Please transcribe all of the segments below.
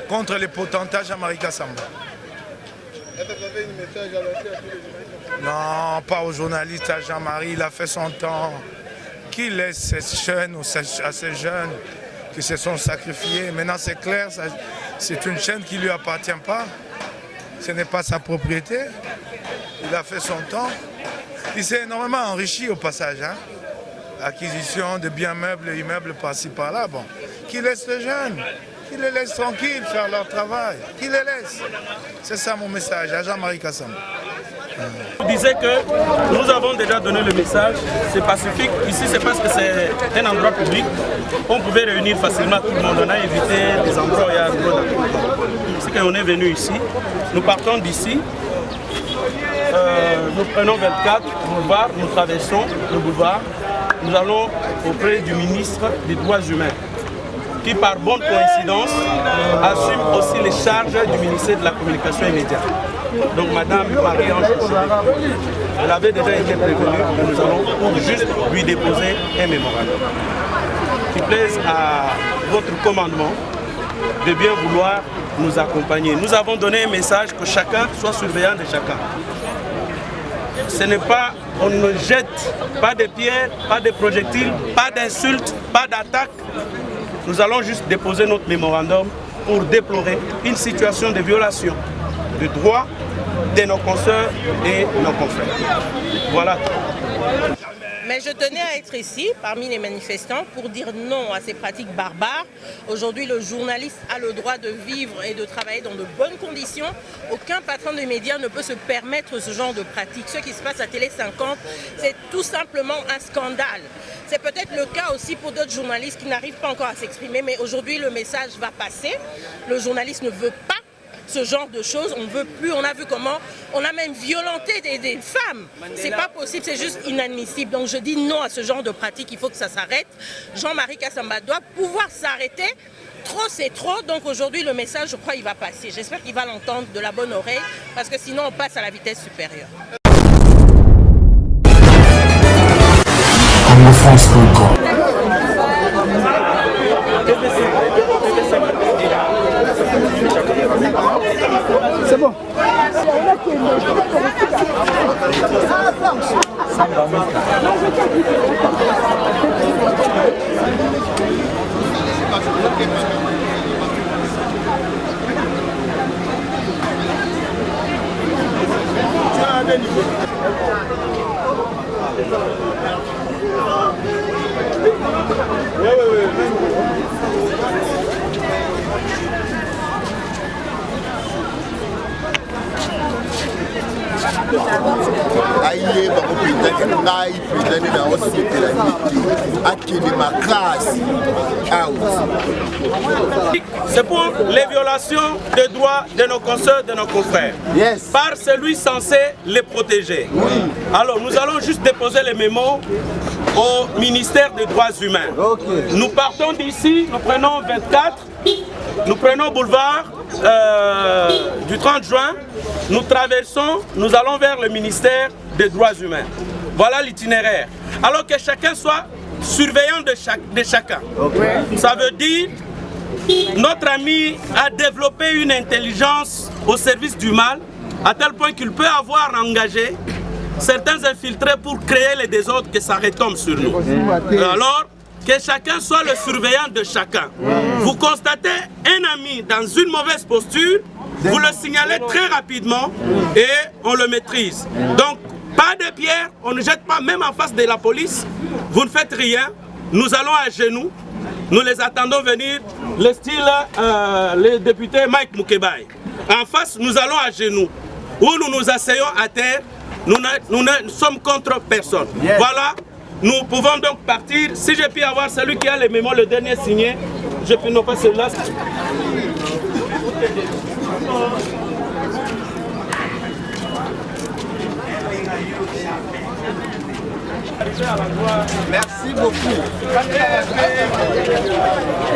contre les potentats Jean-Marie Kassamba. Est-ce que vous avez un message à lancer à tous les journalistes? Non, pas aux journalistes, à Jean-Marie, il a fait son temps. Qui laisse ces jeunes ou à ces jeunes qui se sont sacrifiés? Maintenant c'est clair, c'est une chaîne qui ne lui appartient pas. Ce n'est pas sa propriété. Il a fait son temps. Il s'est énormément enrichi au passage. Hein? Acquisition de biens meubles et immeubles par-ci par-là. Bon. Qui laisse les jeunes? Qui les laisse tranquilles faire leur travail? Qui les laisse? C'est ça mon message à Jean-Marie Kassamba. Je disais que nous avons déjà donné le message, c'est pacifique. Ici, c'est parce que c'est un endroit public. On pouvait réunir facilement tout le monde. On a évité des endroits où il y a de l'eau. C'est qu'on est venu ici. Nous partons d'ici. Nous prenons 24 boulevard, nous traversons le boulevard. Nous allons auprès du ministre des Droits humains, qui par bonne coïncidence assume aussi les charges du ministère de la Communication et Médias. Donc Madame Marie-Ange, elle avait déjà été prévenue que nous allons juste lui déposer un mémorandum qui plaise à votre commandement de bien vouloir nous accompagner. Nous avons donné un message que chacun soit surveillant de chacun. Ce n'est pas, on ne jette pas de pierres, pas de projectiles, pas d'insultes, pas d'attaques. Nous allons juste déposer notre mémorandum pour déplorer une situation de violation du droit de nos consoeurs et nos confrères. Voilà. Mais je tenais à être ici, parmi les manifestants, pour dire non à ces pratiques barbares. Aujourd'hui, le journaliste a le droit de vivre et de travailler dans de bonnes conditions. Aucun patron de médias ne peut se permettre ce genre de pratiques. Ce qui se passe à Télé 50, c'est tout simplement un scandale. C'est peut-être le cas aussi pour d'autres journalistes qui n'arrivent pas encore à s'exprimer, mais aujourd'hui, le message va passer. Le journaliste ne veut pas ce genre de choses, on ne veut plus, on a vu comment, on a même violenté des femmes. C'est pas possible, c'est juste inadmissible. Donc je dis non à ce genre de pratique, il faut que ça s'arrête. Jean-Marie Kassamba doit pouvoir s'arrêter. Trop c'est trop, donc aujourd'hui le message, je crois, il va passer. J'espère qu'il va l'entendre de la bonne oreille, parce que sinon on passe à la vitesse supérieure. C'est bon. C'est pour les violations des droits de nos consoeurs, de nos confrères, par celui censé les protéger. Alors nous allons juste déposer les mémos au ministère des Droits humains. Nous partons d'ici, nous prenons 24, nous prenons boulevard du 30 juin, nous traversons, nous allons vers le ministère des Droits humains. Voilà l'itinéraire. Alors que chacun soit surveillant de chacun. Ça veut dire, notre ami a développé une intelligence au service du mal, à tel point qu'il peut avoir engagé certains infiltrés pour créer les désordres, que ça retombe sur nous. Alors, que chacun soit le surveillant de chacun. Vous constatez un ami dans une mauvaise posture, vous le signalez très rapidement et on le maîtrise. Donc, pas de pierre, on ne jette pas, même en face de la police, vous ne faites rien, nous allons à genoux, nous les attendons venir, le style, le député Mike Mukebai. En face, nous allons à genoux, où nous nous asseyons à terre, nous ne sommes contre personne. Voilà, nous pouvons donc partir. Si je puis avoir celui qui a les mémos, le dernier signé, je peux non pas celui-là. Merci beaucoup.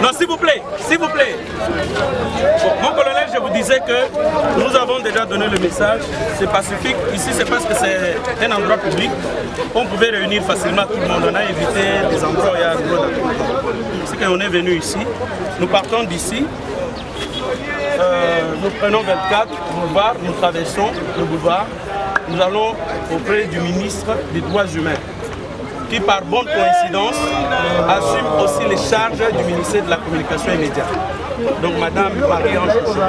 Non, s'il vous plaît, s'il vous plaît. Bon, mon colonel, je vous disais que nous avons déjà donné le message, c'est pacifique. Ici, c'est parce que c'est un endroit public. On pouvait réunir facilement tout le monde. On a évité des endroits où il y a de l'eau. C'est qu'on est venu ici. Nous partons d'ici. nous prenons 24 boulevard, nous traversons le boulevard, nous allons auprès du ministre des Droits humains, qui par bonne coïncidence assume aussi les charges du ministère de la Communication et Médias. Donc Madame Marie-Ange Chouchou,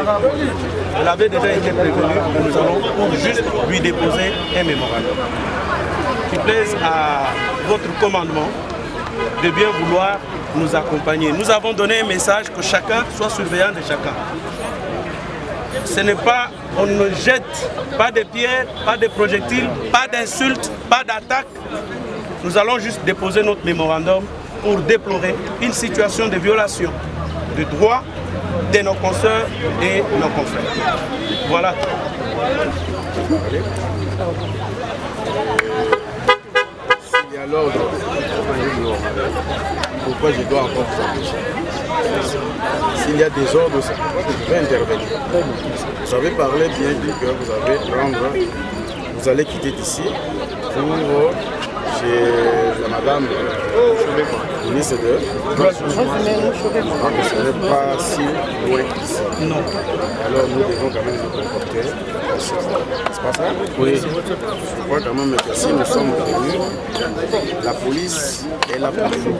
elle avait déjà été prévenue que nous allons juste lui déposer un mémorandum qui plaise à votre commandement de bien vouloir nous accompagner. Nous avons donné un message que chacun soit surveillant de chacun. Ce n'est pas, on ne jette pas de pierres, pas de projectiles, pas d'insultes, pas d'attaques. Nous allons juste déposer notre mémorandum pour déplorer une situation de violation de droits de nos consoeurs et nos confrères. Voilà. S'il y a l'ordre, pourquoi je dois encore vous empêcher? S'il y a des ordres, c'est pourquoi je vais intervenir. Vous avez parlé bien dit que vous allez quitter d'ici pour chez la madame ministre de ce n'est pas si loin ici. Non. Alors nous devons quand même nous comporter. C'est pas ça? Oui. Je crois quand même que si nous sommes venus, la police est là pour nous.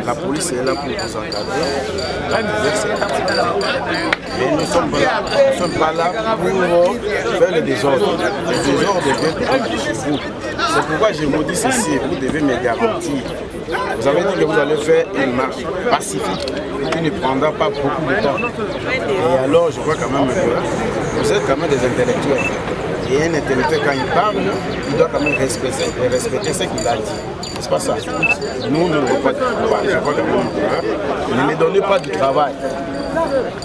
La police est là pour nous encadrer. Mais nous ne sommes pas là pour faire le désordre. Le désordre vient chez vous. C'est pourquoi je vous dis ceci, vous devez me garantir. Vous avez dit que vous allez faire une marche pacifique qui ne prendra pas beaucoup de temps. Et alors, je crois quand même que vous êtes quand même des intellectuels. Et un intellectuel, quand il parle, il doit quand même respecter ce qu'il a dit. C'est pas ça. Nous ne voulons pas de travail. Je crois quand même ne me donnez pas du travail.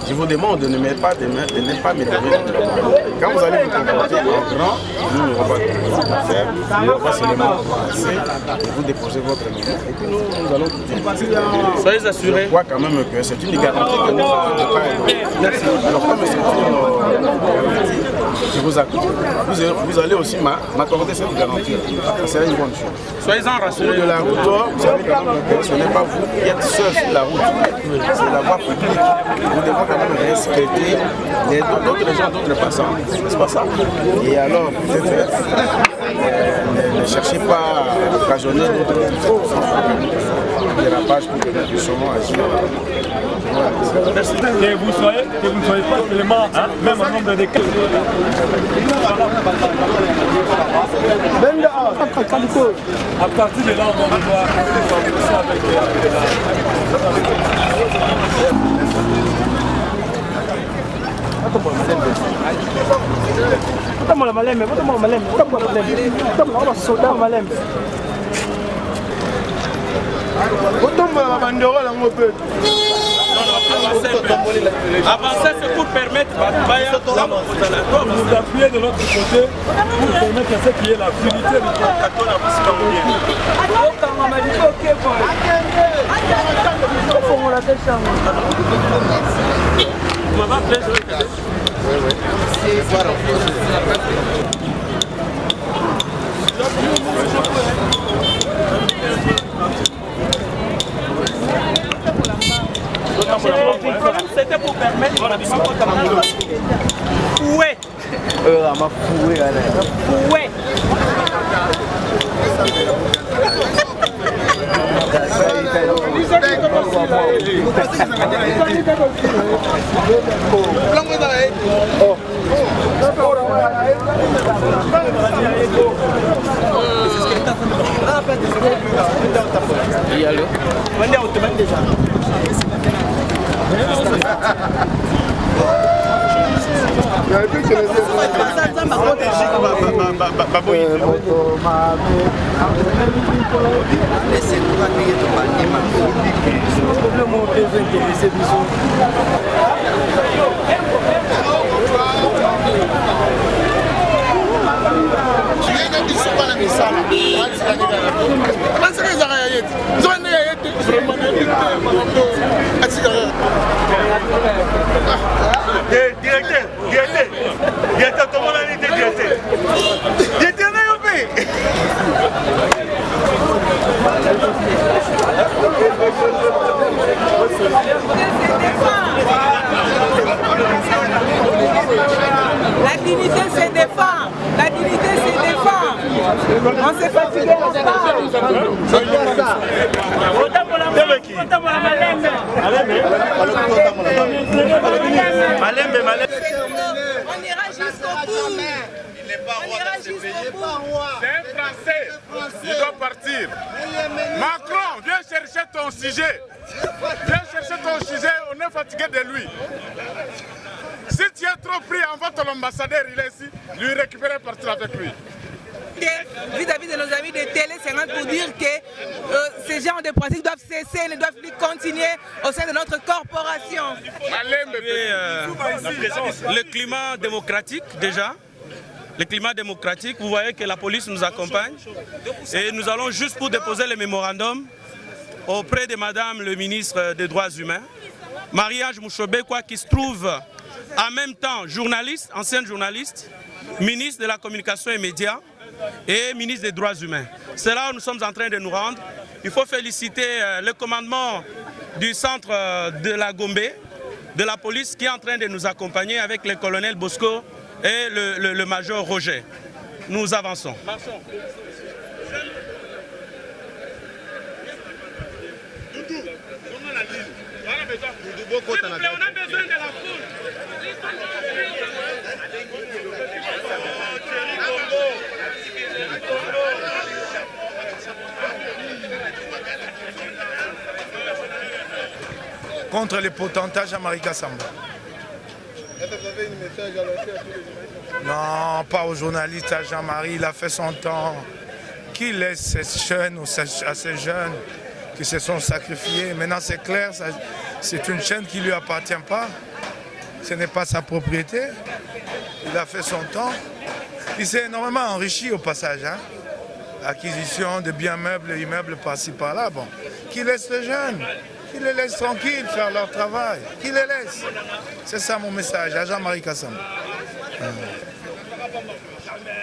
Je vous demande de ne pas me donner du travail. Quand vous allez vous comporter en grand, nous n'aurons pas de faire. Nous n'aurons pas seulement passer et vous déposer votre nom. Et puis nous allons quitter. Soyez assurés. Je crois quand même que c'est une garantie que nous avons de part et d'autre. Merci. Alors comme c'est une garantie, je vous accorde. Vous allez aussi m'accorder cette garantie. Ça serait une bonne chose. Soyez-en rassurés. De la route, vous savez quand même que ce n'est pas vous qui êtes seul sur la route. C'est la voie publique. Nous devons quand même respecter d'autres gens, d'autres passants. C'est pas ça. Et alors, peut-être, ne cherchez pas à occasionner d'autres dérapages pour que nous puissions agir. Merci. Que vous ne soyez pas seulement, même en nombre de décès. À partir de là, on va devoir faire avec Avancer, c'est pour permettre nous appuyer de l'autre côté pour permettre à ce qu'il y ait la fluidité du c'était pour permettre ouais. Ouais. Directeur, comment on a été directeur? Directeur, on a On s'est fatigué. On ira jusqu'au bout. Il n'est pas roi dans ce pays. C'est un Français. Il doit partir. Macron, viens chercher ton sujet. Viens chercher ton sujet. On est fatigué de lui. Si tu es trop pris, envoie ton ambassadeur. Il est ici. Lui récupérer partir avec lui. Vis-à-vis de nos amis de Télé 50 pour dire que ces genres de pratiques doivent cesser, ne doivent plus continuer au sein de notre corporation. Le climat démocratique déjà. Le climat démocratique, vous voyez que la police nous accompagne et nous allons juste pour déposer le mémorandum auprès de Madame le ministre des Droits humains, Marie-Ange Mouchobekwa, qui se trouve en même temps journaliste, ancienne journaliste, ministre de la Communication et Médias et ministre des Droits humains. C'est là où nous sommes en train de nous rendre. Il faut féliciter le commandement du centre de la Gombe, de la police, qui est en train de nous accompagner avec le colonel Bosco et le major Roger. Nous avançons. Marchons. On a besoin de la foule. Contre les potentats Jean-Marie Kassamba. Est-ce que vous avez un message à lancer à tous les journalistes? Non, pas aux journalistes, à Jean-Marie, il a fait son temps. Qui laisse ces jeunes ou à ces jeunes qui se sont sacrifiés? Maintenant c'est clair, c'est une chaîne qui ne lui appartient pas. Ce n'est pas sa propriété. Il a fait son temps. Il s'est énormément enrichi au passage. Hein? Acquisition de biens meubles et immeubles par-ci par-là. Bon. Qui laisse les jeunes? Qui les laisse tranquilles faire leur travail? Qui les laisse? C'est ça mon message à Jean-Marie Kassamba.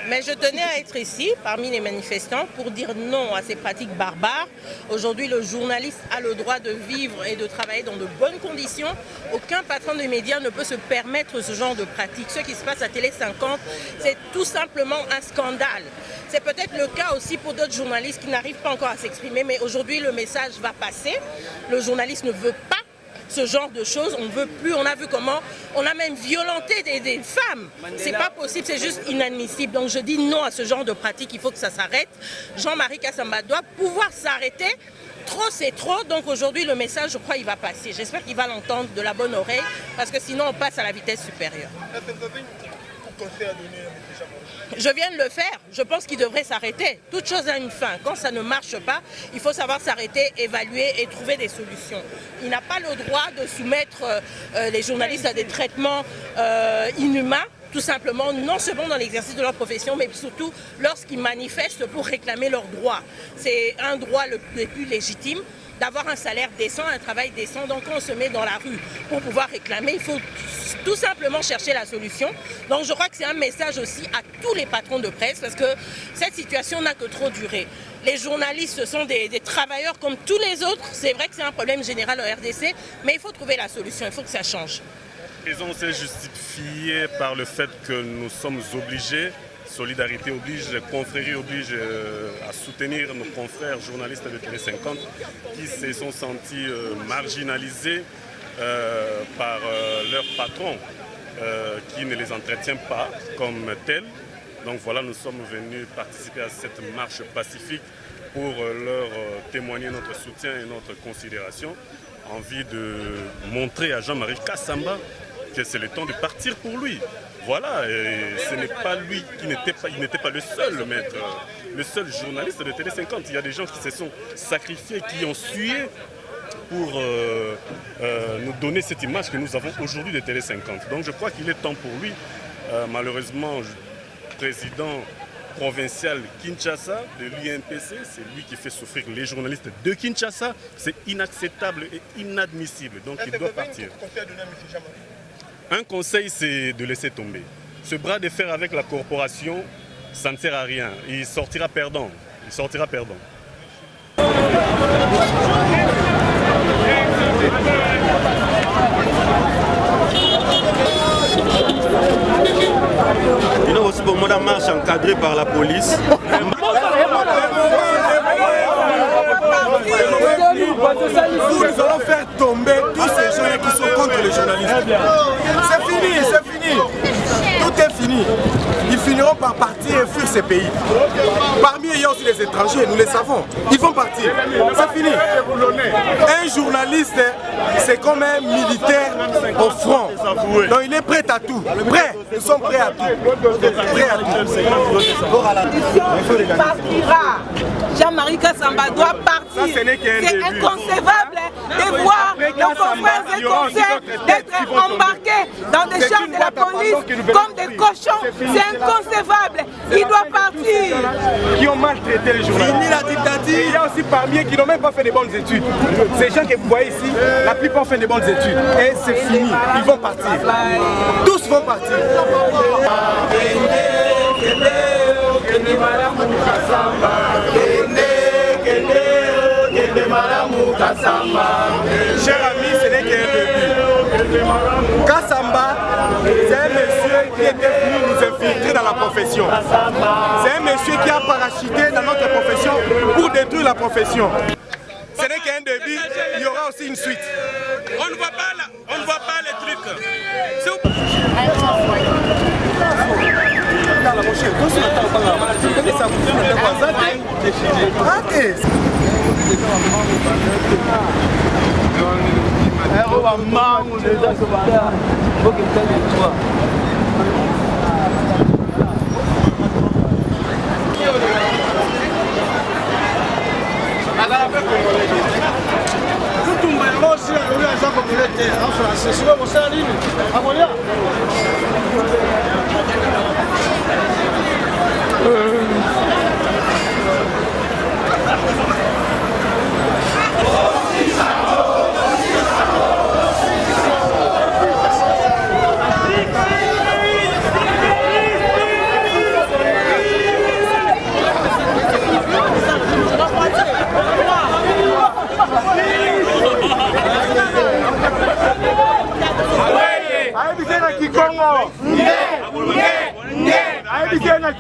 Mais je tenais à être ici, parmi les manifestants, pour dire non à ces pratiques barbares. Aujourd'hui, le journaliste a le droit de vivre et de travailler dans de bonnes conditions. Aucun patron de médias ne peut se permettre ce genre de pratiques. Ce qui se passe à Télé 50, c'est tout simplement un scandale. C'est peut-être le cas aussi pour d'autres journalistes qui n'arrivent pas encore à s'exprimer, mais aujourd'hui, le message va passer. Le journaliste ne veut pas ce genre de choses, on ne veut plus, on a vu comment, on a même violenté des femmes. C'est pas possible, c'est juste inadmissible. Donc je dis non à ce genre de pratique, il faut que ça s'arrête. Jean-Marie Kassamba doit pouvoir s'arrêter. Trop c'est trop, donc aujourd'hui le message, je crois, il va passer. J'espère qu'il va l'entendre de la bonne oreille, parce que sinon on passe à la vitesse supérieure. Je viens de le faire, je pense qu'il devrait s'arrêter. Toute chose a une fin. Quand ça ne marche pas, il faut savoir s'arrêter, évaluer et trouver des solutions. Il n'a pas le droit de soumettre les journalistes à des traitements inhumains, tout simplement, non seulement dans l'exercice de leur profession, mais surtout lorsqu'ils manifestent pour réclamer leurs droits. C'est un droit le plus légitime, d'avoir un salaire décent, un travail décent. Donc on se met dans la rue pour pouvoir réclamer, il faut tout simplement chercher la solution. Donc je crois que c'est un message aussi à tous les patrons de presse, parce que cette situation n'a que trop duré. Les journalistes, ce sont des travailleurs comme tous les autres. C'est vrai que c'est un problème général au RDC, mais il faut trouver la solution, il faut que ça change. La raison s'est justifiée par le fait que nous sommes obligés, solidarité oblige, confrérie oblige à soutenir nos confrères journalistes de Télé 50 qui se sont sentis marginalisés par leur patron qui ne les entretient pas comme tels. Donc voilà, nous sommes venus participer à cette marche pacifique pour leur témoigner notre soutien et notre considération, envie de montrer à Jean-Marie Kassamba que c'est le temps de partir pour lui. Voilà, et ce n'est pas lui qui n'était pas le seul maître, le seul journaliste de Télé 50. Il y a des gens qui se sont sacrifiés, qui ont sué pour nous donner cette image que nous avons aujourd'hui de Télé 50. Donc je crois qu'il est temps pour lui. Malheureusement, président provincial Kinshasa de l'UNPC, c'est lui qui fait souffrir les journalistes de Kinshasa. C'est inacceptable et inadmissible. Donc il doit partir. Un conseil, c'est de laisser tomber. Ce bras de fer avec la corporation, ça ne sert à rien. Il sortira perdant. Il sortira perdant. Il y a aussi pour moi la marche encadrée par la police. journalistes. C'est fini, c'est fini. Tout est fini. Ils finiront par partir et fuir ces pays. Parmi eux, il y a aussi des étrangers, nous les savons. Ils vont partir. C'est fini. Un journaliste, c'est comme un militaire au front. Donc il est prêt à tout. Prêt. Nous sommes prêts à tout. Prêts à tout. Partira. Jean-Marie Kassamba doit partir. C'est inconcevable de voir nos confrères et consoeurs d'être embarqués dans des chars de la police comme des cochons. C'est inconcevable. Il doit partir. Qui ont maltraité les journalistes. Fini la dictature. Il y a aussi parmi eux qui n'ont même pas fait de bonnes études. Ces gens que vous voyez ici, la plupart ont fait de bonnes études. Et c'est fini. Ils vont partir. Tous vont partir. Chers amis, ce n'est qu'un début. Kassamba, c'est un monsieur qui était venu nous infiltrer dans la profession. C'est un monsieur qui a parachuté dans notre profession pour détruire la profession. Ce n'est qu'un début, il y aura aussi une suite. On ne voit pas là, on ne voit pas les trucs.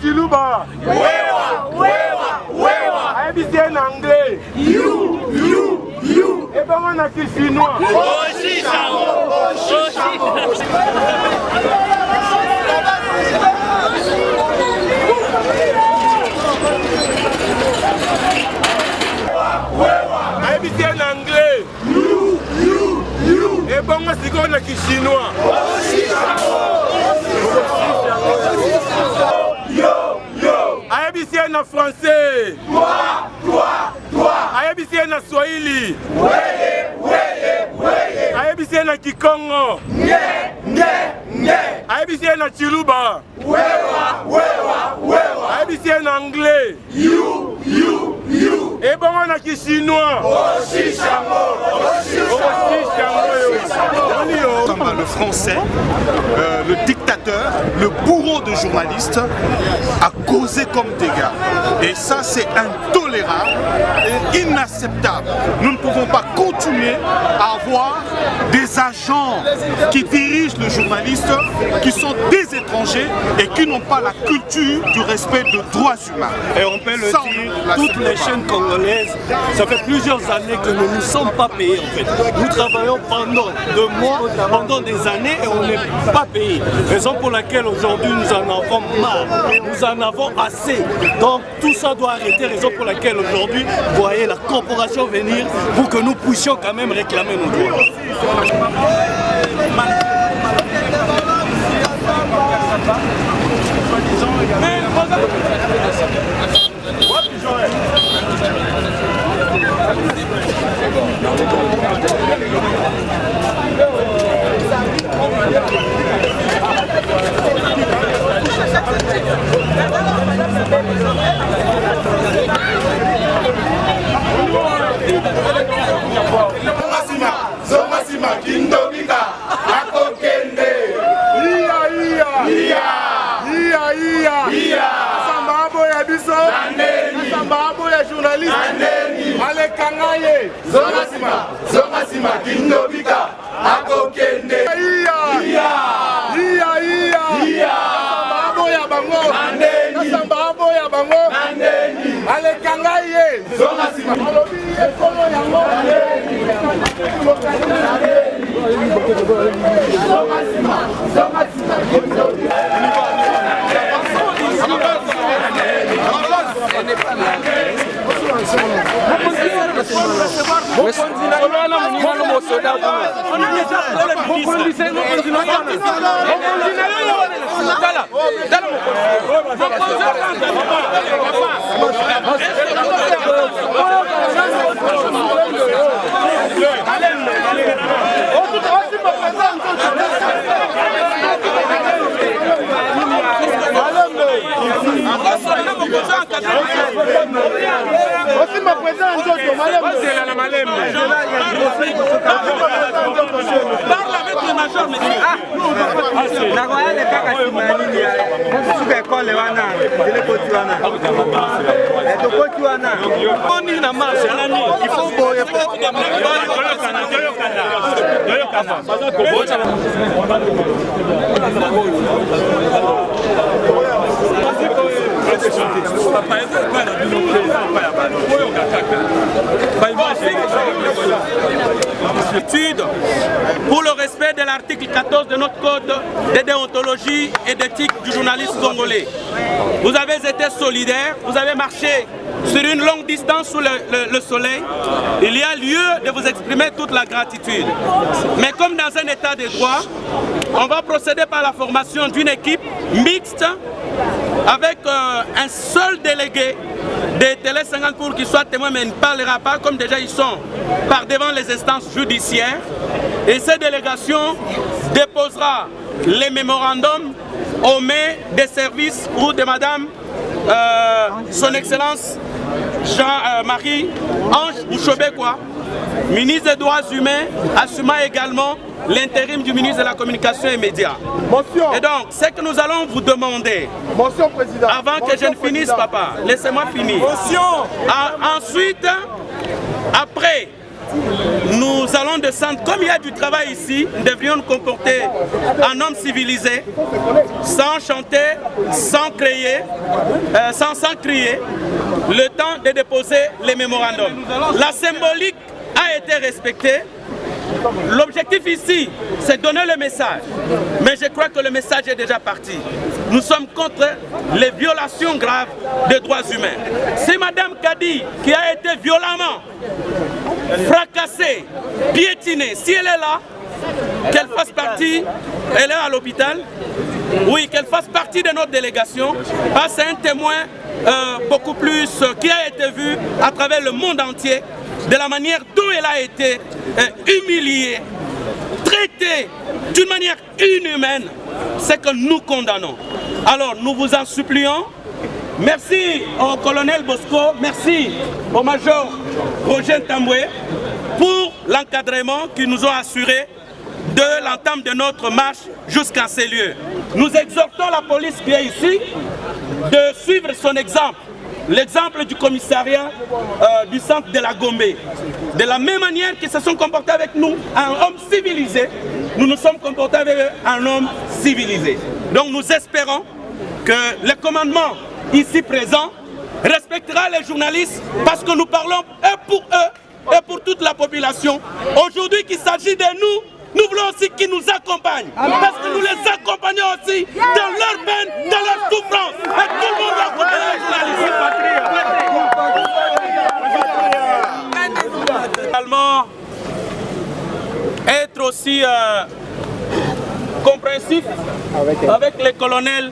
Chiluba. ABC en anglais. You. Et ben on a qui chinois. ABC en anglais. You. Et ben on a qui chinois. Ayabisiana en français. Toi. Ayabisiana en swahili. Ayabisiana en kikongo. Ayabisiana en chiluba. Ayabisiana en anglais. You. Et bon on a qui chinois. Le français, le dictateur, le bourreau de journalistes a causé comme dégâts. Et ça c'est intolérable et inacceptable. Nous ne pouvons pas continuer à avoir des agents qui dirigent le journaliste, qui sont des étrangers et qui n'ont pas la culture du respect des droits humains. Et on peut le dire, toutes les chaînes congolaises, ça fait plusieurs années que nous ne sommes pas payés en fait. Nous travaillons pendant 2 mois, pendant des années et on n'est pas payé. Raison pour laquelle aujourd'hui nous en avons marre, nous en avons assez. Donc tout ça doit arrêter, raison pour laquelle aujourd'hui, vous voyez la corporation venir pour que nous puissions quand même réclamer nos droits. Zomasima kindobika akokende iya sambabo ya biso sambabo ya journaliste alekangaye zomasima kindobika akokende iya sambabo ya bango sambabo ya bango alekangaye zomasima alobi ekolo yango Parle avec le major, monsieur. Pour le respect de l'article 14 de notre code de déontologie et d'éthique du journaliste congolais. Vous avez été solidaires, vous avez marché sur une longue distance sous le soleil. Il y a lieu de vous exprimer toute la gratitude. Mais comme dans un état de droit, on va procéder par la formation d'une équipe mixte avec un seul délégué de Télé 50 pour qu'il soit témoin, mais il ne parlera pas comme déjà ils sont par devant les instances judiciaires. Et cette délégation déposera les mémorandums aux mains des services ou de Madame Son Excellence Jean-Marie Ange Bouchobekwa, ministre des Droits Humains, assumant également l'intérim du ministre de la Communication et Médias. Et donc, ce que nous allons vous demander, avant que je ne finisse, papa, laissez-moi finir. Ensuite, après, nous allons descendre. Comme il y a du travail ici, nous devrions nous comporter en homme civilisé, sans chanter, sans crier, sans crier, le temps de déposer les mémorandums. La symbolique a été respectée. L'objectif ici, c'est donner le message. Mais je crois que le message est déjà parti. Nous sommes contre les violations graves des droits humains. C'est Madame Kadi qui a été violemment fracassée, piétinée. Si elle est là, qu'elle fasse partie, elle est à l'hôpital, oui, qu'elle fasse partie de notre délégation, parce que c'est un témoin beaucoup plus qui a été vu à travers le monde entier, de la manière dont elle a été humiliée, traitée d'une manière inhumaine, c'est que nous condamnons. Alors nous vous en supplions. Merci au colonel Bosco, merci au major Roger Tamboué pour l'encadrement qu'ils nous ont assuré de l'entame de notre marche jusqu'à ces lieux. Nous exhortons la police qui est ici de suivre son exemple. L'exemple du commissariat du centre de la Gombe. De la même manière qu'ils se sont comportés avec nous, un homme civilisé, nous nous sommes comportés avec un homme civilisé. Donc nous espérons que le commandement ici présent respectera les journalistes parce que nous parlons eux pour eux et pour toute la population. Aujourd'hui qu'il s'agit de nous, nous voulons aussi qu'ils nous accompagnent. Parce que nous les accompagnons aussi dans leur peine, dans leur souffrance. Et tout le monde va côté les journalistes. Également, être aussi compréhensif avec les colonels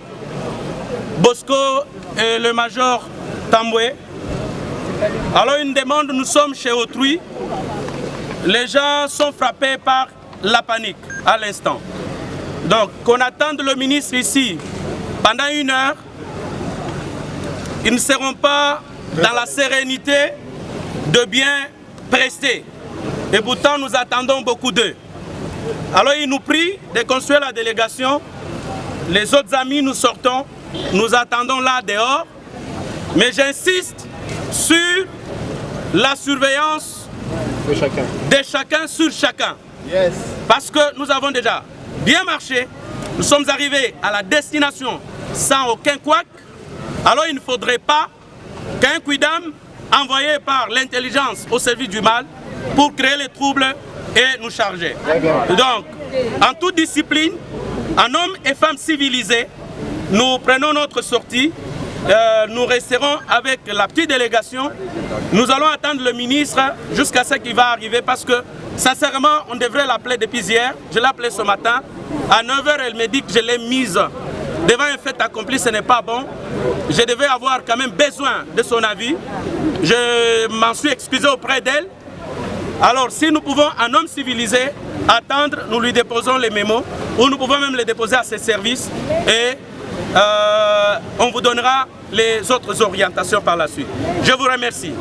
Bosco et le major Tamboué. Alors une demande, nous sommes chez autrui. Les gens sont frappés par la panique à l'instant. Donc qu'on attende le ministre ici pendant 1 heure. Ils ne seront pas dans la sérénité de bien prester. Et pourtant nous attendons beaucoup d'eux. Alors il nous prie de construire la délégation. Les autres amis, nous sortons. Nous attendons là dehors. Mais j'insiste sur la surveillance de chacun sur chacun. Yes. Parce que nous avons déjà bien marché, nous sommes arrivés à la destination sans aucun couac. Alors il ne faudrait pas qu'un quidam envoyé par l'intelligence au service du mal pour créer les troubles et nous charger. Donc, en toute discipline, en hommes et femmes civilisés, nous prenons notre sortie. Nous resterons avec la petite délégation. Nous allons attendre le ministre jusqu'à ce qu'il va arriver parce que, sincèrement, on devrait l'appeler depuis hier. Je l'ai appelé ce matin. À 9h, elle me dit que je l'ai mise devant un fait accompli, ce n'est pas bon. Je devais avoir quand même besoin de son avis. Je m'en suis excusé auprès d'elle. Alors, si nous pouvons, en homme civilisé, attendre, nous lui déposons les mémos, ou nous pouvons même les déposer à ses services et on vous donnera les autres orientations par la suite. Je vous remercie.